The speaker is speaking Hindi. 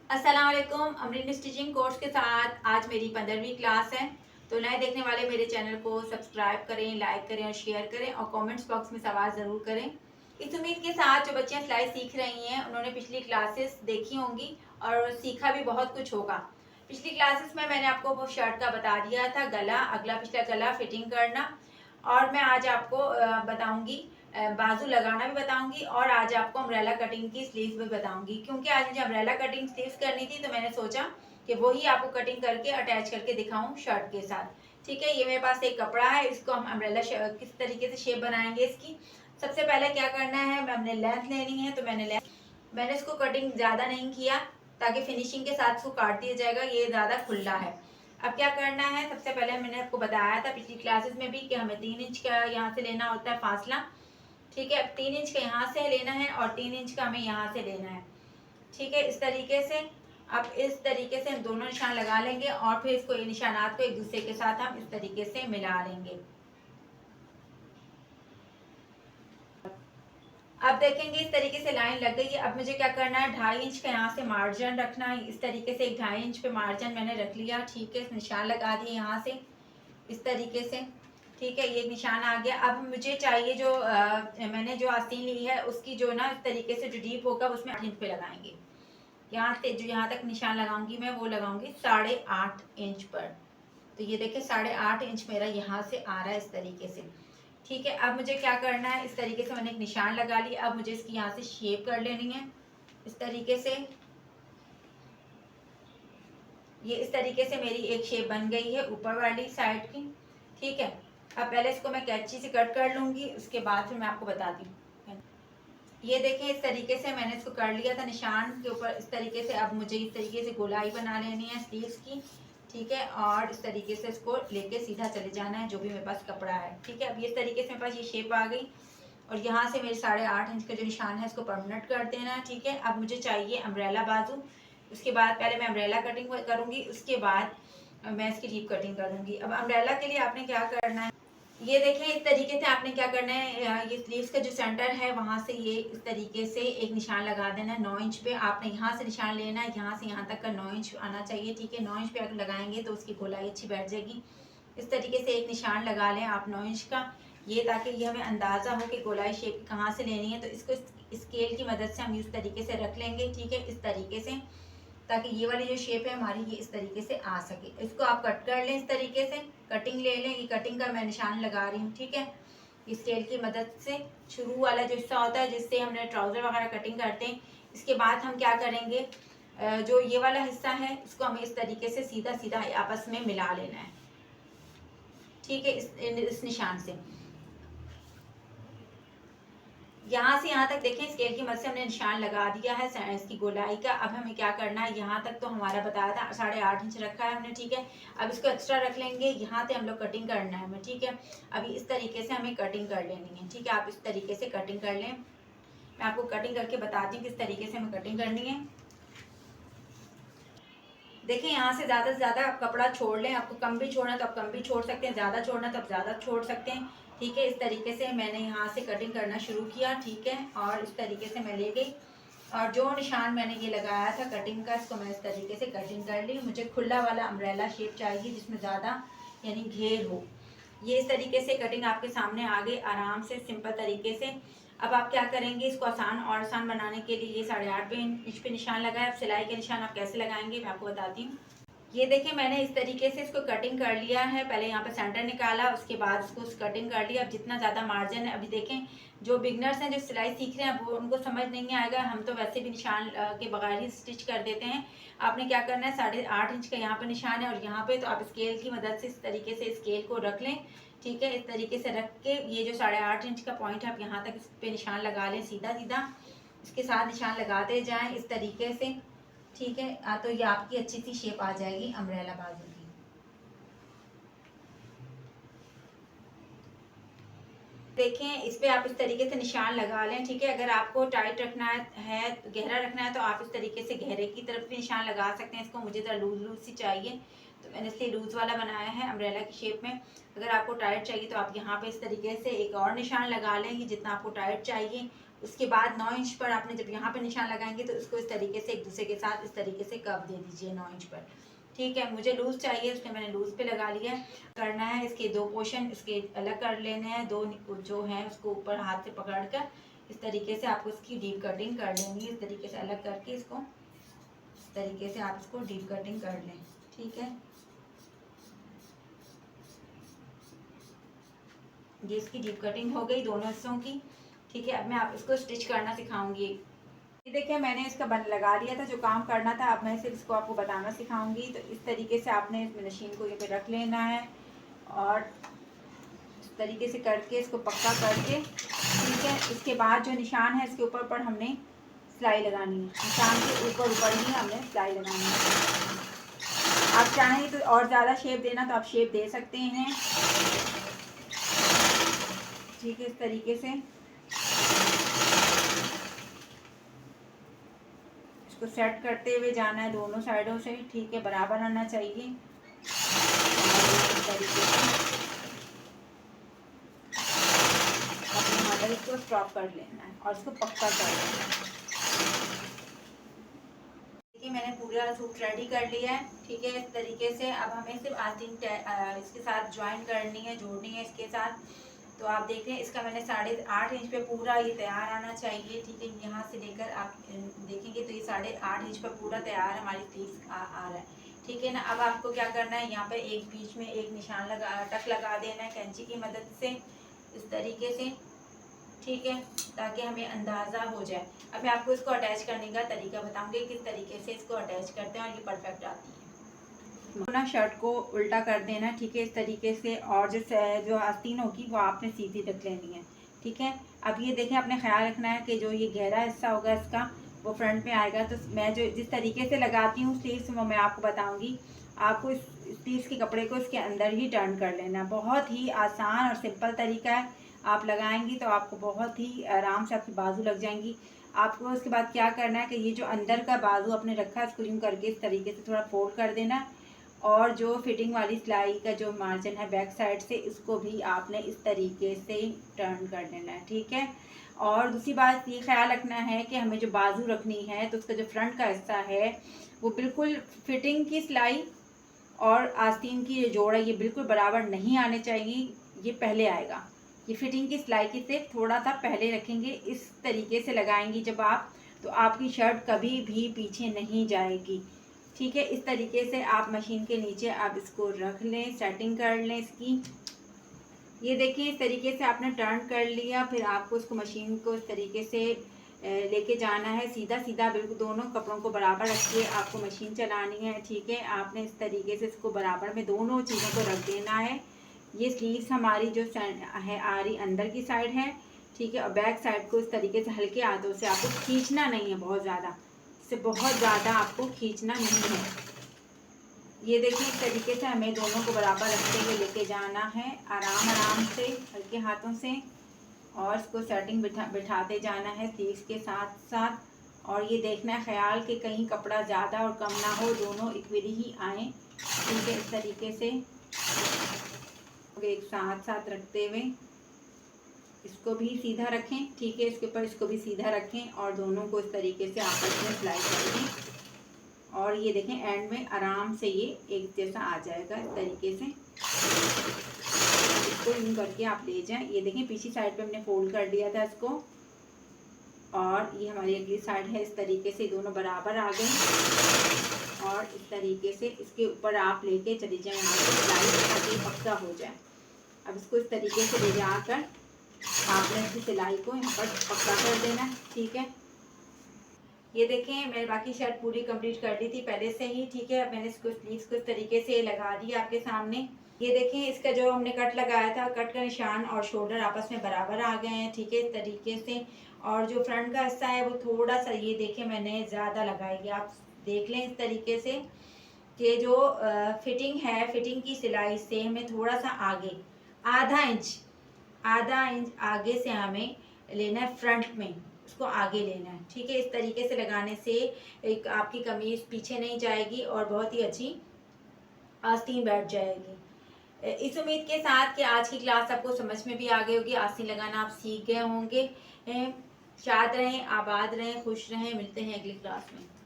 अस्सलाम वालेकुम। अमरीन स्टिचिंग कोर्स के साथ आज मेरी 15वीं क्लास है। तो नए देखने वाले मेरे चैनल को सब्सक्राइब करें, लाइक करें और शेयर करें और कमेंट्स बॉक्स में सवाल ज़रूर करें। इस उम्मीद के साथ जो बच्चियां सिलाई सीख रही हैं उन्होंने पिछली क्लासेस देखी होंगी और सीखा भी बहुत कुछ होगा। पिछली क्लासेस में मैंने आपको वो शर्ट का बता दिया था, गला, अगला पिछला गला फिटिंग करना। और मैं आज आपको बताऊंगी, बाजू लगाना भी बताऊंगी और आज आपको अम्ब्रेला कटिंग की स्लीव्स भी बताऊंगी। क्योंकि आज मुझे अम्ब्रेला कटिंग स्लीव्स करनी थी तो मैंने सोचा कि वही आपको कटिंग करके अटैच करके दिखाऊं शर्ट के साथ। ठीक है, ये मेरे पास एक कपड़ा है, इसको हम अम्ब्रेला किस तरीके से शेप बनाएंगे इसकी। सबसे पहले क्या करना है, हमने लेंथ लेनी है। तो मैंने इसको कटिंग ज़्यादा नहीं किया ताकि फिनिशिंग के साथ इसको काट दिया जाएगा, ये ज़्यादा खुला है। अब क्या करना है, सबसे पहले मैंने आपको बताया था पिछली क्लासेस में भी कि हमें 3 इंच का यहाँ से लेना होता है फासला। ठीक है, 3 इंच का यहाँ से लेना है और 3 इंच का हमें यहाँ से लेना है। ठीक है, इस तरीके से अब इस तरीके से हम दोनों निशान लगा लेंगे और फिर इसको निशानात को एक दूसरे के साथ हम इस तरीके से मिला लेंगे। अब देखेंगे इस तरीके से लाइन लग गई है। अब मुझे क्या करना है, 2.5 इंच का यहाँ से मार्जिन रखना है। इस तरीके से एक 2.5 इंच पे मार्जिन मैंने रख लिया। ठीक है, निशान लगा दिए यहाँ से इस तरीके से। ठीक है, ये निशान आ गया। अब मुझे चाहिए जो मैंने जो आस्तीन ली है उसकी जो ना इस तरीके से जो डीप होगा उसमें 8 इंच पे लगाएंगे। यहाँ से जो यहाँ तक निशान लगाऊंगी मैं वो लगाऊंगी 8.5 इंच पर। तो ये देखिए 8.5 इंच मेरा यहाँ से आ रहा है इस तरीके से। ठीक है, अब मुझे क्या करना है, इस तरीके से मैंने एक निशान लगा लिया। अब मुझे इसकी यहाँ से शेप कर लेनी है इस तरीके से। ये इस तरीके से मेरी एक शेप बन गई है ऊपर वाली साइड की। ठीक है, अब पहले इसको मैं कैंची से कट कर लूंगी, उसके बाद फिर मैं आपको बताती हूँ। ये देखें इस तरीके से मैंने इसको कर लिया था निशान के ऊपर इस तरीके से। अब मुझे इस तरीके से गोलाई बना लेनी है स्लीव्स की। ठीक है, और इस तरीके से इसको लेके सीधा चले जाना है जो भी मेरे पास कपड़ा है। ठीक है, अब ये इस तरीके से मेरे पास ये शेप आ गई और यहाँ से मेरे 8.5 इंच का जो निशान है इसको परमानेंट कर देना है। ठीक है, अब मुझे चाहिए अम्ब्रेला बाजू। उसके बाद पहले मैं अम्ब्रेला कटिंग करूंगी, उसके बाद मैं इसकी डीप कटिंग कर दूंगी। अब अम्ब्रेला के लिए आपने क्या करना है, ये देखें इस तरीके से आपने क्या करना है, ये स्लीव्स का जो सेंटर है वहां से ये इस तरीके से एक निशान लगा देना है 9 इंच पे। आपने यहाँ से निशान लेना है, यहाँ से यहाँ तक का 9 इंच आना चाहिए। ठीक है, 9 इंच पे अगर लगाएंगे तो उसकी गोलाई अच्छी बैठ जाएगी। इस तरीके से एक निशान लगा लें आप 9 इंच का, ये ताकि ये हमें अंदाज़ा हो कि गोलाई शेप कहाँ से लेनी है। तो इसको स्केल की मदद से हम इस तरीके से रख लेंगे। ठीक है, इस तरीके से, ताकि ये वाली जो शेप है हमारी ये इस तरीके से आ सके। इसको आप कट कर लें इस तरीके से, कटिंग ले लें। ये कटिंग का मैं निशान लगा रही हूँ। ठीक है, इस स्केल की मदद से शुरू वाला जो हिस्सा होता है जिससे हमने ट्राउज़र वगैरह कटिंग करते हैं। इसके बाद हम क्या करेंगे, जो ये वाला हिस्सा है इसको हमें इस तरीके से सीधा सीधा आपस में मिला लेना है। ठीक है, इस निशान से यहाँ से यहाँ तक देखें स्केल की मदद से हमने निशान लगा दिया है इसकी गोलाई का। अब हमें क्या करना है, यहाँ तक तो हमारा बताया था 8.5 इंच रखा है हमने। ठीक है, अब इसको एक्स्ट्रा रख लेंगे, यहाँ से हम लोग कटिंग करना है हमें। ठीक है, अभी इस तरीके से हमें कटिंग कर लेनी है। ठीक है, आप इस तरीके से कटिंग कर लें। मैं आपको कटिंग करके बताती हूँ किस तरीके से हमें कटिंग करनी है। देखिए यहाँ से ज़्यादा आप कपड़ा छोड़ लें। आपको कम भी छोड़ना है तो आप कम भी छोड़ सकते हैं, ज़्यादा छोड़ना है तो आप ज़्यादा छोड़ सकते हैं। ठीक है, इस तरीके से मैंने यहाँ से कटिंग करना शुरू किया। ठीक है, और इस तरीके से मैं ले गई और जो निशान मैंने ये लगाया था कटिंग का इसको मैं इस तरीके से कटिंग कर ली। मुझे खुला वाला अम्ब्रेला शेप चाहिए जिसमें ज़्यादा यानी घेर हो। ये इस तरीके से कटिंग आपके सामने आ गई आराम से सिंपल तरीके से। अब आप क्या करेंगे, इसको आसान और आसान बनाने के लिए ये 8.5 इंच पे निशान लगाया। अब सिलाई के निशान आप कैसे लगाएंगे मैं आपको बताती हूँ। ये देखिए मैंने इस तरीके से इसको कटिंग कर लिया है। पहले यहाँ पे सेंटर निकाला, उसके बाद इसको कटिंग कर लिया। अब जितना ज़्यादा मार्जिन है, अभी देखें जो बिगनर्स हैं जो सिलाई सीख रहे हैं वो उनको समझ नहीं आएगा, हम तो वैसे भी निशान के बगैर ही स्टिच कर देते हैं। आपने क्या करना है, 8.5 इंच का यहाँ पे निशान है और यहाँ पे तो आप स्केल की मदद से इस तरीके से स्केल को रख लें। ठीक है, इस तरीके से रख के ये जो 8.5 इंच का पॉइंट है आप यहाँ तक इस पे निशान लगा लें सीधा सीधा। इसके साथ निशान लगाते जाएं इस तरीके से। ठीक है, तो ये आपकी अच्छी सी शेप आ जाएगी अम्ब्रेला बाजू की। देखें इस पे आप इस तरीके से निशान लगा लें। ठीक है, अगर आपको टाइट रखना है गहरा रखना है तो आप इस तरीके से गहरे की तरफ भी निशान लगा सकते हैं। इसको मुझे ज़रा लूज लूज सी चाहिए तो मैंने इसलिए लूज वाला बनाया है अम्ब्रेला की शेप में। अगर आपको टाइट चाहिए तो आप यहाँ पे इस तरीके से एक और निशान लगा लें जितना आपको टाइट चाहिए उसके बाद 9 इंच पर आपने जब यहाँ पे निशान लगाएंगे तो इसको इस तरीके से एक दूसरे के साथ इस तरीके से कप दे दीजिए 9 इंच पर। ठीक है, मुझे लूज चाहिए इसलिए मैंने लूज पे लगा लिया है। करना है इसके 2 पोर्शन इसके अलग कर लेने हैं, 2 जो हैं उसको ऊपर हाथ से पकड़ कर इस तरीके से आपको इसकी डीप कटिंग कर लेनी है। इस तरीके से अलग करके इसको इस तरीके से आप इसको डीप कटिंग कर लें। ठीक है, ये इसकी डीप कटिंग हो गई दोनों हिस्सों की। ठीक है, अब मैं आप इसको स्टिच करना सिखाऊंगी। ये देखिए मैंने इसका बन लगा लिया था जो काम करना था, अब मैं सिर्फ इसको आपको बताना सिखाऊंगी। तो इस तरीके से आपने इस मशीन को ये पे रख लेना है और इस तरीके से करके इसको पक्का करके, ठीक है, इसके बाद जो निशान है इसके ऊपर हमने सिलाई लगानी है। निशान के ऊपर ही हमने सिलाई लगानी है। आप चाहें तो और ज़्यादा शेप देना तो आप शेप दे सकते हैं। ठीक है, इस तरीके से इसको सेट करते हुए जाना है दोनों साइडों से। ठीक है, बराबर आना चाहिए। इस तरीके से अपने मॉडल को स्टॉप कर लेना है और इसको पक्का कर लेना है। देखिए मैंने पूरा सूट रेडी कर लिया है। ठीक है, इस तरीके से अब हमें सिर्फ आस्तीन इसके साथ ज्वाइन करनी है, जोड़नी है इसके साथ। तो आप देख रहे हैं इसका मैंने 8.5 इंच पे पूरा ये तैयार आना चाहिए। ठीक है, यहाँ से लेकर आप देखेंगे तो ये 8.5 इंच पर पूरा तैयार हमारी स्लीव्स आ रहा है। ठीक है ना, अब आपको क्या करना है, यहाँ पे एक बीच में एक निशान लगा टक लगा देना है कैंची की मदद से इस तरीके से। ठीक है, ताकि हमें अंदाज़ा हो जाए। अब मैं आपको इसको अटैच करने का तरीका बताऊंगी किस तरीके से इसको अटैच करते हैं और ये परफेक्ट आती है। ना शर्ट को उल्टा कर देना। ठीक है, इस तरीके से, और जो आस्तीन होगी वो आपने सीधी रख लेनी है। ठीक है, अब ये देखें आपने ख्याल रखना है कि जो ये गहरा हिस्सा होगा इसका वो फ्रंट में आएगा। तो मैं जो जिस तरीके से लगाती हूँ स्लीव्स वो मैं आपको बताऊंगी। आपको इस स्लीव्स के कपड़े को इसके अंदर ही टर्न कर लेना। बहुत ही आसान और सिंपल तरीका है। आप लगाएंगी तो आपको बहुत ही आराम से आपकी बाजू लग जाएंगी। आपको उसके बाद क्या करना है कि ये जो अंदर का बाजू आपने रखा है इसको यूँ करके इस तरीके से थोड़ा फोल्ड कर देना, और जो फिटिंग वाली सिलाई का जो मार्जिन है बैक साइड से इसको भी आपने इस तरीके से टर्न कर लेना है। ठीक है, और दूसरी बात ये ख्याल रखना है कि हमें जो बाजू रखनी है तो उसका जो फ्रंट का हिस्सा है वो बिल्कुल फिटिंग की सिलाई और आस्तीन की जो जोड़ है ये बिल्कुल बराबर नहीं आने चाहिए, ये पहले आएगा। ये फिटिंग की सिलाई की सिर्फ थोड़ा सा पहले रखेंगे। इस तरीके से लगाएंगी जब आप, तो आपकी शर्ट कभी भी पीछे नहीं जाएगी। ठीक है, इस तरीके से आप मशीन के नीचे आप इसको रख लें, सेटिंग कर लें इसकी। ये देखिए इस तरीके से आपने टर्न कर लिया। फिर आपको इसको मशीन को इस तरीके से लेके जाना है सीधा सीधा, बिल्कुल दोनों कपड़ों को बराबर रख के आपको मशीन चलानी है। ठीक है, आपने इस तरीके से इसको बराबर में दोनों चीज़ों को रख देना है। ये स्लीव्स हमारी जो है आ रही अंदर की साइड है। ठीक है, और बैक साइड को इस तरीके से हल्के हाथों से आपको खींचना नहीं है, बहुत ज़्यादा से बहुत ज़्यादा आपको खींचना नहीं है। ये देखिए इस तरीके से हमें दोनों को बराबर रखते हुए लेके जाना है, आराम आराम से हल्के हाथों से, और इसको सेटिंग बिठाते जाना है स्लीव्स के साथ साथ। और ये देखना है ख्याल कि कहीं कपड़ा ज़्यादा और कम ना हो, दोनों इक्वली ही आए। ठीक है, इस तरीके से एक साथ साथ रखते हुए इसको भी सीधा रखें। ठीक है, इसके ऊपर इसको भी सीधा रखें और दोनों को इस तरीके से आपस में सिलाई कर दें। और ये देखें एंड में आराम से ये एक जैसा आ जाएगा इस तरीके से। इसको यूँ करके आप ले जाएं। ये देखें पीछे साइड पे हमने फोल्ड कर दिया था इसको, और ये हमारी अगली साइड है। इस तरीके से दोनों बराबर आ गए और इस तरीके से इसके ऊपर आप लेके चली जाएं यहाँ से सिलाई ताकि पक्का हो जाए। अब इसको इस तरीके से ले जाकर आपने इसकी सिलाई को यहाँ पर पक्का कर देना है। ठीक है, ये देखें मैंने बाकी शर्ट पूरी कंप्लीट कर ली थी पहले से ही। ठीक है, अब मैंने इसको स्लीव्स को इस तरीके से लगा दी आपके सामने। ये देखें इसका जो हमने कट लगाया था, कट का निशान और शोल्डर आपस में बराबर आ गए हैं। ठीक है, इस तरीके से। और जो फ्रंट का हिस्सा है वो थोड़ा सा ये देखें मैंने ज़्यादा लगाई, आप देख लें इस तरीके से कि जो फिटिंग है, फिटिंग की सिलाई से हमें थोड़ा सा आगे आधा इंच आगे से हमें लेना है, फ्रंट में उसको आगे लेना है। ठीक है, इस तरीके से लगाने से एक आपकी कमीज पीछे नहीं जाएगी और बहुत ही अच्छी आस्तीन बैठ जाएगी। इस उम्मीद के साथ कि आज की क्लास आपको समझ में भी आ गई होगी, आस्तीन लगाना आप सीख गए होंगे। शाद रहें, आबाद रहें, खुश रहें। मिलते हैं अगली क्लास में।